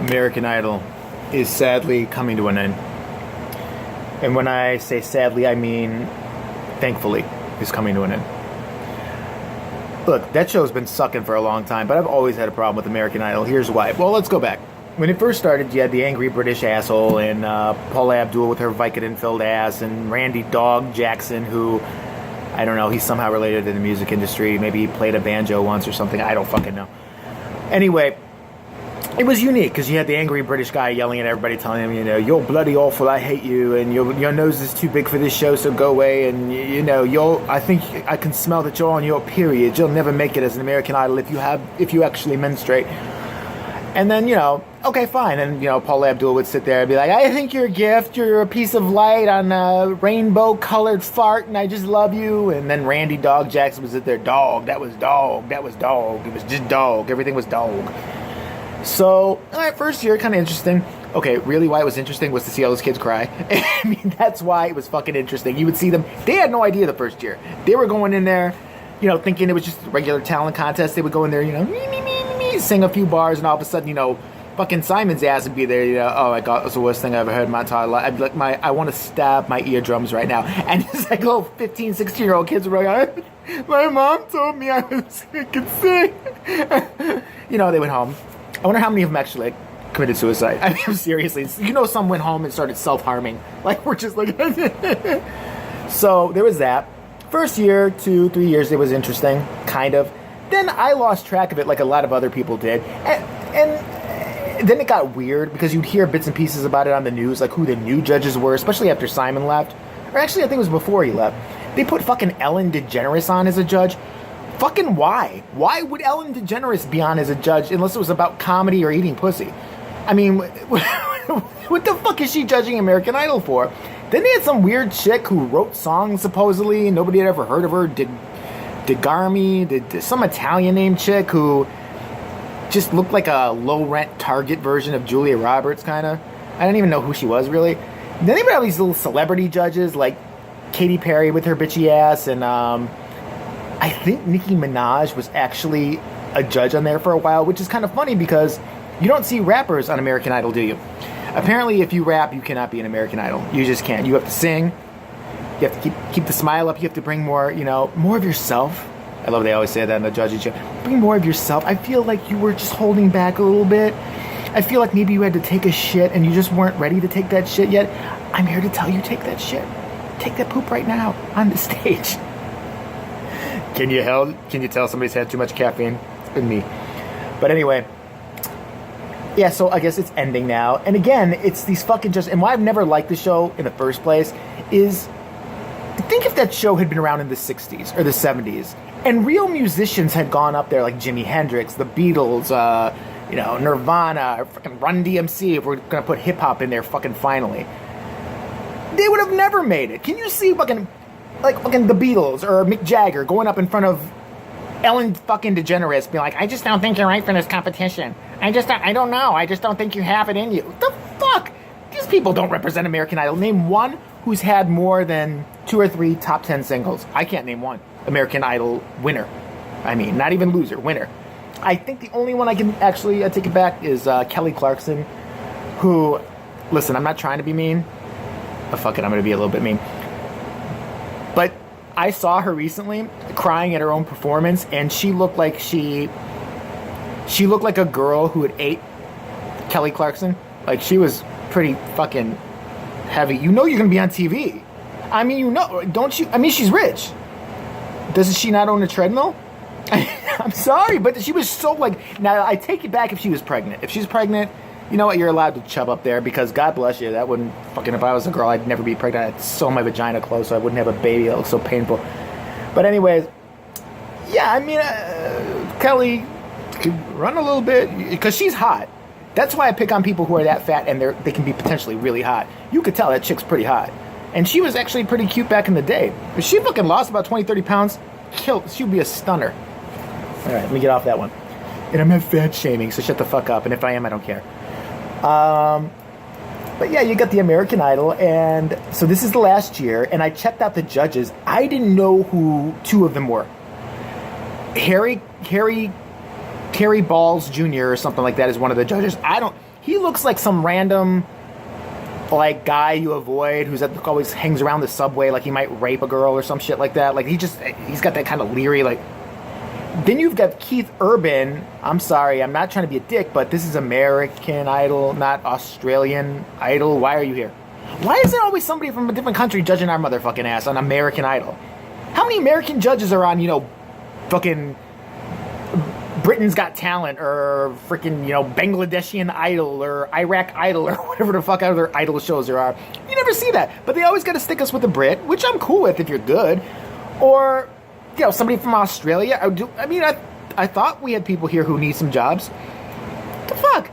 American Idol is sadly coming to an end. And when I say sadly, I mean thankfully is coming to an end. Look, that show's been sucking for a long time, but I've always had a problem with American Idol. Here's why. Well, let's go back. When it first started, you had the angry British asshole and Paula Abdul with her Vicodin-filled ass, and Randy Dog Jackson, who, I don't know, he's somehow related to the music industry. Maybe he played a banjo once or something. I don't fucking know. Anyway, it was unique because you had the angry British guy yelling at everybody, telling him, you know, you're bloody awful, I hate you, and your nose is too big for this show, so go away, and you know, I think I can smell that you're on your period. You'll never make it as an American Idol if you actually menstruate. And then, you know, okay, fine. And, you know, Paula Abdul would sit there and be like, I think you're a gift. You're a piece of light on a rainbow-colored fart, and I just love you. And then Randy Dog Jackson would sit there, dog. That was dog. That was dog. It was just dog. Everything was dog. So, all right, first year, kind of interesting. Okay, really why it was interesting was to see all those kids cry. I mean, that's why it was fucking interesting. You would see them. They had no idea the first year. They were going in there, you know, thinking it was just a regular talent contest. They would go in there, you know, sing a few bars, and all of a sudden, you know, fucking Simon's ass would be there, you know, oh my god, that's the worst thing I've ever heard in my entire life. I'd be like, I want to stab my eardrums right now. And it's like little 15, 16-year-old kids were like, my mom told me I could sing. You know, they went home. I wonder how many of them actually committed suicide. I mean, seriously, you know, some went home and started self-harming. Like, we're just like, so there was that. First year, 2, 3 years, it was interesting, kind of. Then I lost track of it like a lot of other people did. And then it got weird because you'd hear bits and pieces about it on the news, like who the new judges were, especially after Simon left. Or actually, I think it was before he left. They put fucking Ellen DeGeneres on as a judge. Fucking why? Why would Ellen DeGeneres be on as a judge unless it was about comedy or eating pussy? I mean, what the fuck is she judging American Idol for? Then they had some weird chick who wrote songs, supposedly, and nobody had ever heard of her. DeGarmi, some Italian named chick who just looked like a low-rent Target version of Julia Roberts, kind of. I don't even know who she was, really. Then they would have these little celebrity judges, like Katy Perry with her bitchy ass, and I think Nicki Minaj was actually a judge on there for a while, which is kind of funny because you don't see rappers on American Idol, do you? Apparently, if you rap, you cannot be an American Idol. You just can't. You have to sing. You have to keep the smile up. You have to bring more, you know, more of yourself. I love they always say that in the judging show. Bring more of yourself. I feel like you were just holding back a little bit. I feel like maybe you had to take a shit and you just weren't ready to take that shit yet. I'm here to tell you, take that shit. Take that poop right now on the stage. Can you tell somebody's had too much caffeine? It's been me. But anyway. Yeah, so I guess it's ending now. And again, it's these fucking just... And why I've never liked the show in the first place is... Think if that show had been around in the 60s or the 70s, and real musicians had gone up there like Jimi Hendrix, the Beatles, you know, Nirvana, or fucking Run DMC, if we're going to put hip-hop in there fucking finally. They would have never made it. Can you see fucking the Beatles or Mick Jagger going up in front of Ellen fucking DeGeneres being like, I just don't think you're right for this competition. I don't know. I just don't think you have it in you. What the fuck? These people don't represent American Idol. Name one who's had more than 2 or 3 top 10 singles. I can't name one. American Idol winner. I mean, not even loser, winner. I think the only one I can actually take it back is Kelly Clarkson, who, listen, I'm not trying to be mean. Oh, fuck it, I'm going to be a little bit mean. But I saw her recently crying at her own performance, and she looked like she looked like a girl who had ate Kelly Clarkson. Like, she was pretty fucking heavy. You know you're going to be on TV. I mean, you know, don't you? I mean, she's rich. Doesn't she not own a treadmill? I'm sorry, but she was so like... Now, I take it back if she was pregnant. If she's pregnant, you know what? You're allowed to chub up there because God bless you. That wouldn't... Fucking, if I was a girl, I'd never be pregnant. I'd sew my vagina closed so I wouldn't have a baby. That looks so painful. But anyways, yeah, I mean, Kelly could run a little bit because she's hot. That's why I pick on people who are that fat and they can be potentially really hot. You could tell that chick's pretty hot. And she was actually pretty cute back in the day. If she fucking lost about 20, 30 pounds, she would be a stunner. All right, let me get off that one. And I'm not fat shaming, so shut the fuck up. And if I am, I don't care. But yeah, you got the American Idol. And so this is the last year. And I checked out the judges. I didn't know who 2 of them were. Harry Terry Balls Jr. or something like that is one of the judges. He looks like some random like guy you avoid who's always hangs around the subway like he might rape a girl or some shit like that. Like he's got that kind of leery like. Then you've got Keith Urban. I'm sorry, I'm not trying to be a dick, but this is American Idol, not Australian Idol. Why are you here? Why is there always somebody from a different country judging our motherfucking ass on American Idol? How many American judges are on, fucking Britain's Got Talent or freaking, Bangladeshian Idol or Iraq Idol or whatever the fuck other idol shows there are? You never see that. But they always got to stick us with a Brit, which I'm cool with if you're good. Or, somebody from Australia. I thought we had people here who need some jobs. What the fuck?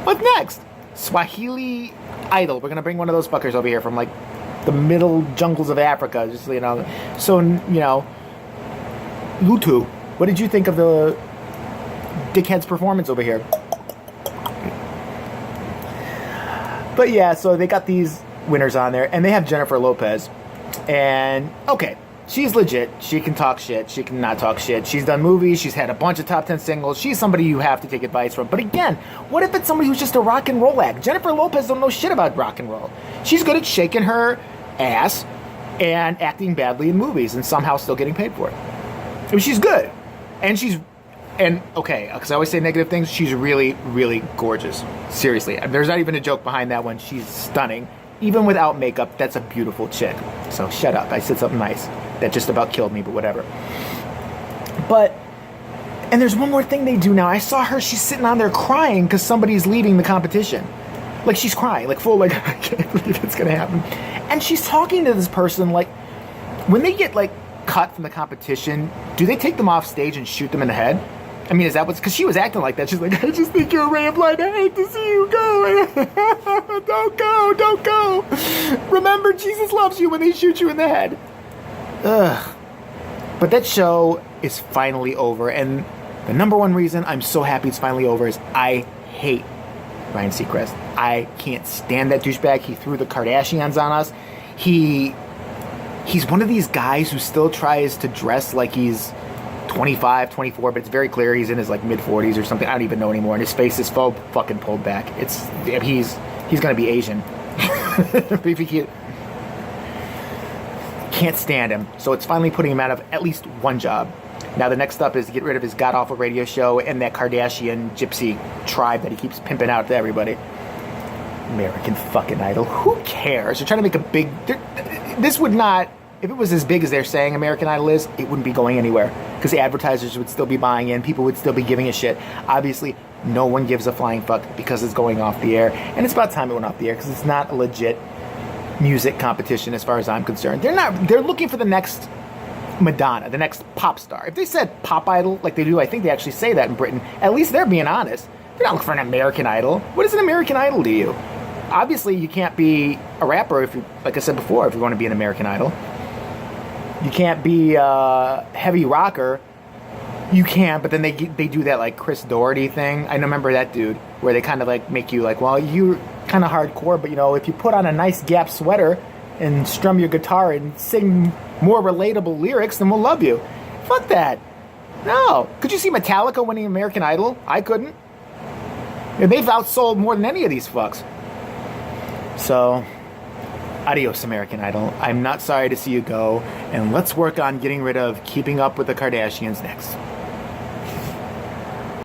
What's next? Swahili Idol. We're going to bring one of those fuckers over here from, like, the middle jungles of Africa. Just, So, Lutu, what did you think of the dickhead's performance over here? But, yeah, so they got these winners on there. And they have Jennifer Lopez. And, okay, she's legit. She can talk shit. She can not talk shit. She's done movies. She's had a bunch of top 10 singles. She's somebody you have to take advice from. But again, what if it's somebody who's just a rock and roll act? Jennifer Lopez don't know shit about rock and roll. She's good at shaking her ass and acting badly in movies and somehow still getting paid for it. I mean, she's good. And okay, because I always say negative things, she's really, really gorgeous. Seriously. There's not even a joke behind that one. She's stunning. Even without makeup, that's a beautiful chick. So shut up. I said something nice. That just about killed me, but whatever. And there's one more thing they do now. I saw her, she's sitting on there crying because somebody's leaving the competition. Like, she's crying. Like, full, like, I can't believe it's going to happen. And she's talking to this person, like, when they get, like, cut from the competition, do they take them off stage and shoot them in the head? I mean, is that what's... Because she was acting like that. She's like, I just think you're a ray of light. I hate to see you go. Don't go. Remember, Jesus loves you when they shoot you in the head. Ugh. But that show is finally over. And the number one reason I'm so happy it's finally over is I hate Ryan Seacrest. I can't stand that douchebag. He threw the Kardashians on us. He's one of these guys who still tries to dress like he's 25, 24, but it's very clear he's in his like mid-40s or something. I don't even know anymore. And his face is fucking pulled back. He's going to be Asian. Can't stand him. So it's finally putting him out of at least one job. Now the next up is to get rid of his god-awful radio show and that Kardashian gypsy tribe that he keeps pimping out to everybody. American fucking Idol. Who cares? They're trying to make a big... This would not... If it was as big as they're saying American Idol is, it wouldn't be going anywhere. Because the advertisers would still be buying in. People would still be giving a shit. Obviously, no one gives a flying fuck because it's going off the air. And it's about time it went off the air because it's not a legit music competition as far as I'm concerned. They're looking for the next Madonna, the next pop star. If they said pop idol like they do, I think they actually say that in Britain, at least they're being honest. They're not looking for an American Idol. What is an American Idol to you? Obviously, you can't be a rapper if you, like I said before, if you want to be an American Idol. You can't be a heavy rocker. You can, but then they do that like Chris Doherty thing. I remember that dude where they kind of like make you like, well, you're kind of hardcore, but if you put on a nice Gap sweater and strum your guitar and sing more relatable lyrics, then we'll love you. Fuck that. No. Could you see Metallica winning American Idol? I couldn't. They've outsold more than any of these fucks. So, adios, American Idol. I'm not sorry to see you go, and let's work on getting rid of Keeping Up with the Kardashians next.